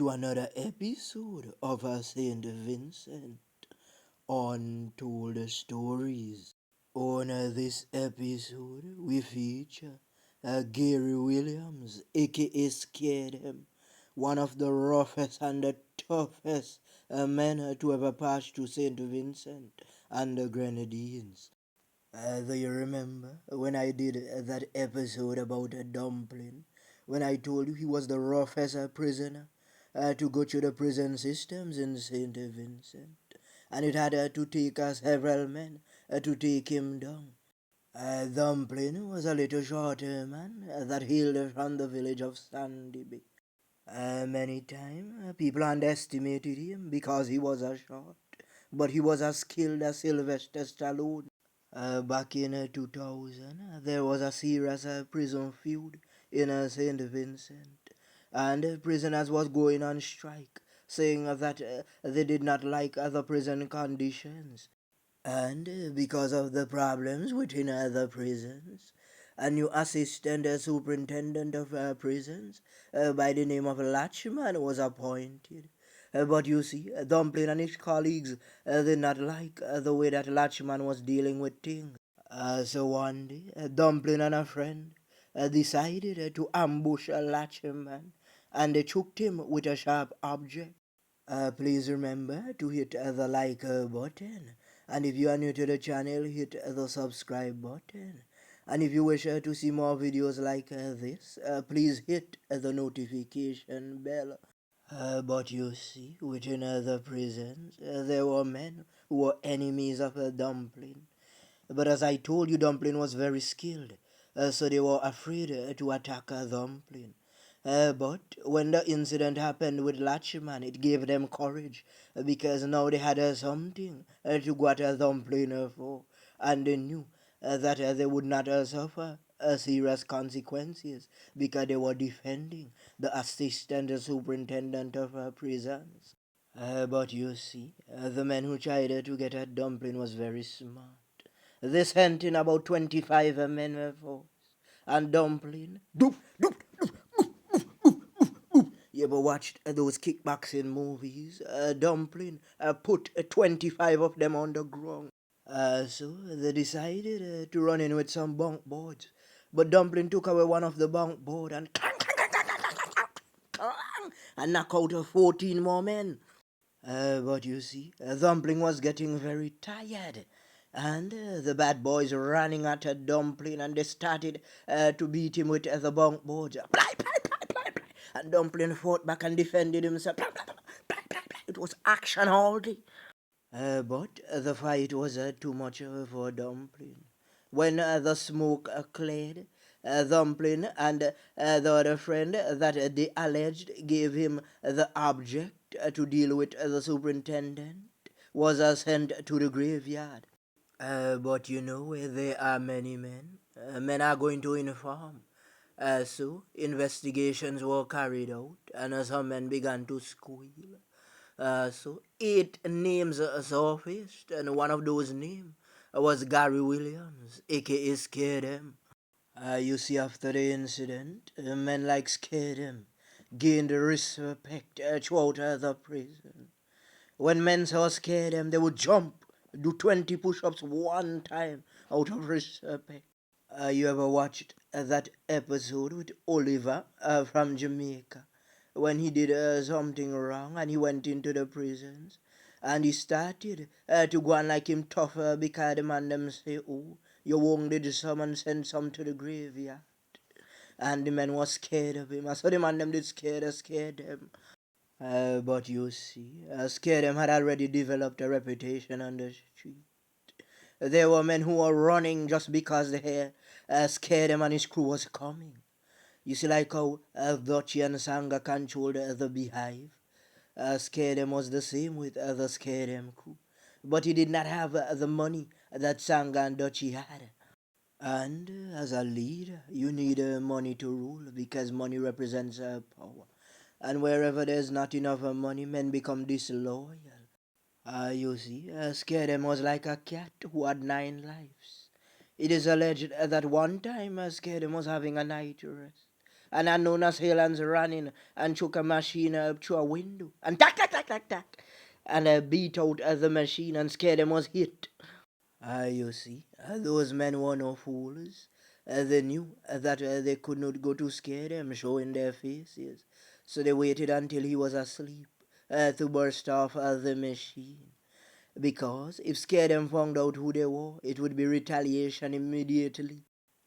to another episode of St Vincent Untold Stories. On this episode, we feature Gary Williams, aka Scared Him, one of the roughest and the toughest men to ever pass through St Vincent and the Grenadines. Do you remember when I did that episode about a dumpling? When I told you he was the roughest prisoner to go through the prison systems in St. Vincent? And it had to take several men to take him down. Dumpling was a little shorter man that hailed from the village of Sandy Bay. Many times people underestimated him because he was a short, but he was as skilled as Sylvester Stallone. Back in 2000, there was a serious prison feud in St. Vincent, and prisoners was going on strike, saying that they did not like the prison conditions. And because of the problems within the prisons, a new assistant superintendent of prisons by the name of Latchman was appointed. But you see, Dumpling and his colleagues did not like the way that Latchman was dealing with things. So one day, Dumpling and a friend decided to ambush Latchman, and they choked him with a sharp object. Please remember to hit the like button, and if you are new to the channel, hit the subscribe button. And if you wish to see more videos like this, please hit the notification bell. But you see, within the prisons, there were men who were enemies of Dumpling. But as I told you, Dumpling was very skilled, so they were afraid to attack Dumpling. But when the incident happened with Latchman, it gave them courage because now they had something to go at Dumpling for, and they knew that they would not suffer serious consequences because they were defending the assistant superintendent of prisons. But you see, the man who tried to get at Dumpling was very smart. They sent in about 25 men force, and Dumpling, doop, doop, you ever watched those kickboxing movies? Dumpling put 25 of them on the ground. So they decided to run in with some bunk boards. But Dumpling took away one of the bunk board and and knock out 14 more men. But you see, Dumpling was getting very tired. And the bad boys running at a Dumpling, and they started to beat him with the bunk boards. And Dumpling fought back and defended himself. It was action all day. But the fight was too much for Dumpling. When the smoke cleared, Dumpling and the other friend that they alleged gave him the object to deal with the superintendent was sent to the graveyard. But you know, there are many men. Men are going to inform. So investigations were carried out, and some men began to squeal. So 8 names surfaced, and one of those names was Gary Williams, aka Scared. You see, after the incident, men like Scared gained respect throughout the prison. When men saw Scared, they would jump, do 20 push-ups one time out of respect. You ever watched that episode with Oliver from Jamaica when he did something wrong and he went into the prisons and he started to go on like him tougher because the man them say, oh, you won't did some and send some to the graveyard. And the men was scared of him. So the man them did scared them. But you see, scared them had already developed a reputation on the street. There were men who were running just because they scared him and his crew was coming. You see, like how Dutchy and Sanga controlled the beehive. Scared him was the same with the scared him crew. But he did not have the money that Sanga and Dutchy had. And as a leader, you need money to rule because money represents power. And wherever there's not enough money, men become disloyal. You see, Scaredem was like a cat who had 9 lives. It is alleged that one time Scaredem was having a night rest, An unknown assailants ran in and took a machine through a window and tack, tack, tack, tack, tack, and beat out the machine and scared them was hit. You see, those men were no fools. They knew that they could not go to scare them, showing their faces. So they waited until he was asleep to burst off the machine. Because if scare them found out who they were, it would be retaliation immediately.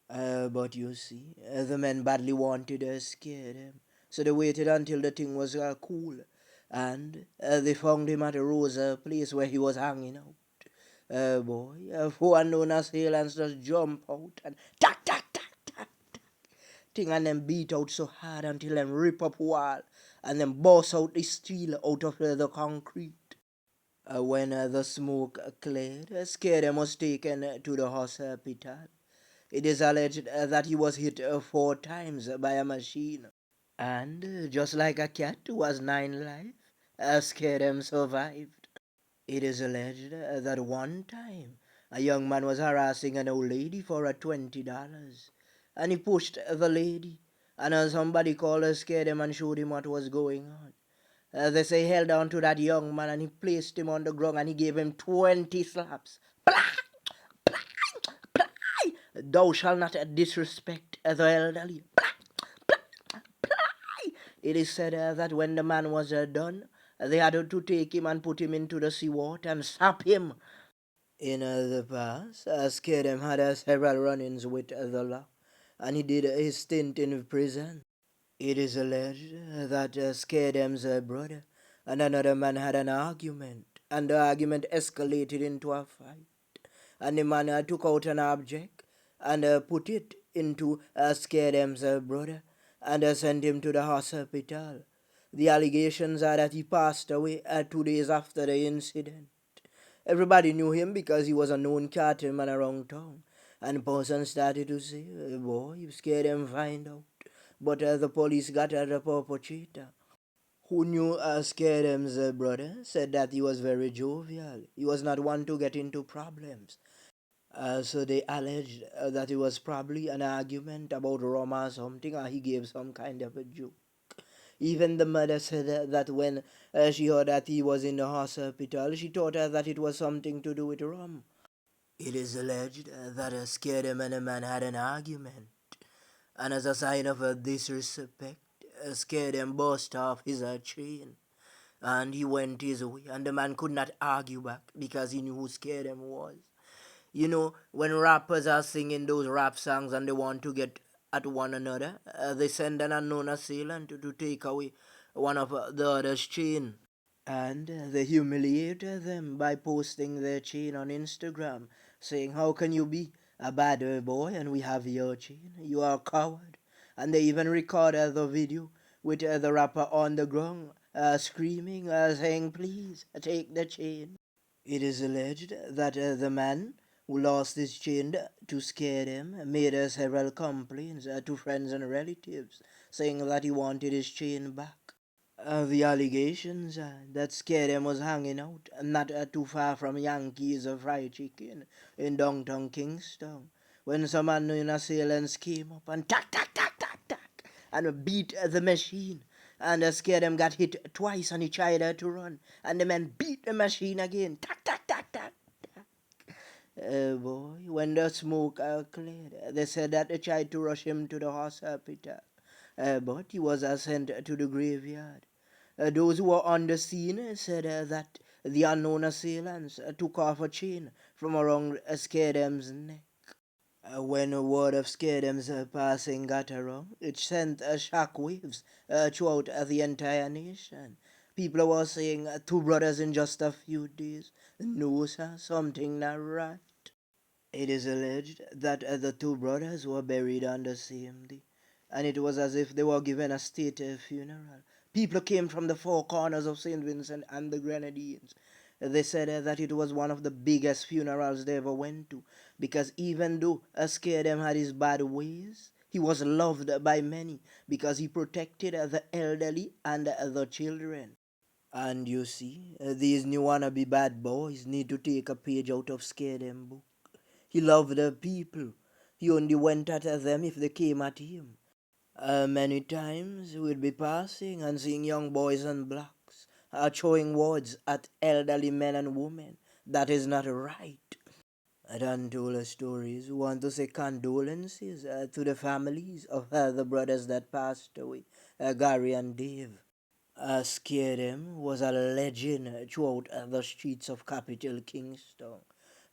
But you see, the men badly wanted to scare them. So they waited until the thing was cool. And they found him at a Rosa place where he was hanging out. Boy, four unknown assailants just jump out and tack, tack, tack, tack, tack. Thing and them beat out so hard until them rip up wall and then bust out the steel out of the concrete. When the smoke cleared, Scared was taken to the hospital. It is alleged that he was hit 4 times by a machine. And just like a cat who has 9 lives, Scared survived. It is alleged that one time a young man was harassing an old lady for $20, and he pushed the lady, and somebody called her, scared him, and showed him what was going on. They say he held on to that young man and he placed him on the ground and he gave him 20 slaps. Blah! Blah! Blah! Thou shalt not disrespect the elderly. Blah! Blah! Blah! It is said that when the man was done, they had to take him and put him into the seawater and sap him. In the past, Skedem had several run-ins with the law, and he did his stint in prison. It is alleged that Skedem's brother and another man had an argument, and the argument escalated into a fight. And the man took out an object and put it into Skedem's brother and sent him to the hospital. The allegations are that he passed away 2 days after the incident. Everybody knew him because he was a known cartelman around town. And the person started to say, boy, you scared them find out. But the police got the perpetrator. Who knew Scaredem's brother said that he was very jovial. He was not one to get into problems. So they alleged that it was probably an argument about rum or something, or he gave some kind of a joke. Even the mother said that when she heard that he was in the hospital, she thought that it was something to do with rum. It is alleged that Scaredem and a man had an argument, and as a sign of disrespect, Scaredem burst off his chain, and he went his way, and the man could not argue back because he knew who Scaredem was. You know, when rappers are singing those rap songs and they want to get at one another, they send an unknown assailant to take away one of the other's chain. And they humiliate them by posting their chain on Instagram, saying, how can you be a bad boy and we have your chain? You are a coward. And they even record the video with the rapper on the ground screaming, saying, please take the chain. It is alleged that the man who lost his chain to scare them made several complaints to friends and relatives, saying that he wanted his chain back. The allegations that Scaredem was hanging out not too far from Yankees Fried Chicken in downtown Kingston when some unknown assailants came up and tack, tack, tack, tack, tack, and beat the machine. And Scaredem got hit twice and he tried to run. And the men beat the machine again. Tack, tack, tack, tack, tack. Boy, when the smoke cleared, they said that they tried to rush him to the hospital. But he was sent to the graveyard. Those who were on the scene said that the unknown assailants took off a chain from around Scaredem's neck. When a word of Scaredem's passing got around, it sent shock waves throughout the entire nation. People were saying, two brothers in just a few days. No, sir, something not right. It is alleged that the two brothers were buried on the same day, and it was as if they were given a state funeral. People came from the four corners of St Vincent and the Grenadines. They said that it was one of the biggest funerals they ever went to, because even though Scaredem had his bad ways, he was loved by many because he protected the elderly and the children. And you see, these new wannabe bad boys need to take a page out of Scaredem book. He loved the people. He only went at them if they came at him. Many times we'd be passing and seeing young boys and blacks throwing words at elderly men and women. That is not right. Dan told us stories. We want to say condolences to the families of the brothers that passed away, Gary and Dave. Scared him was a legend throughout the streets of capital Kingston.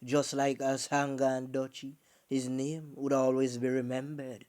Just like Sanga and Dutchy, his name would always be remembered.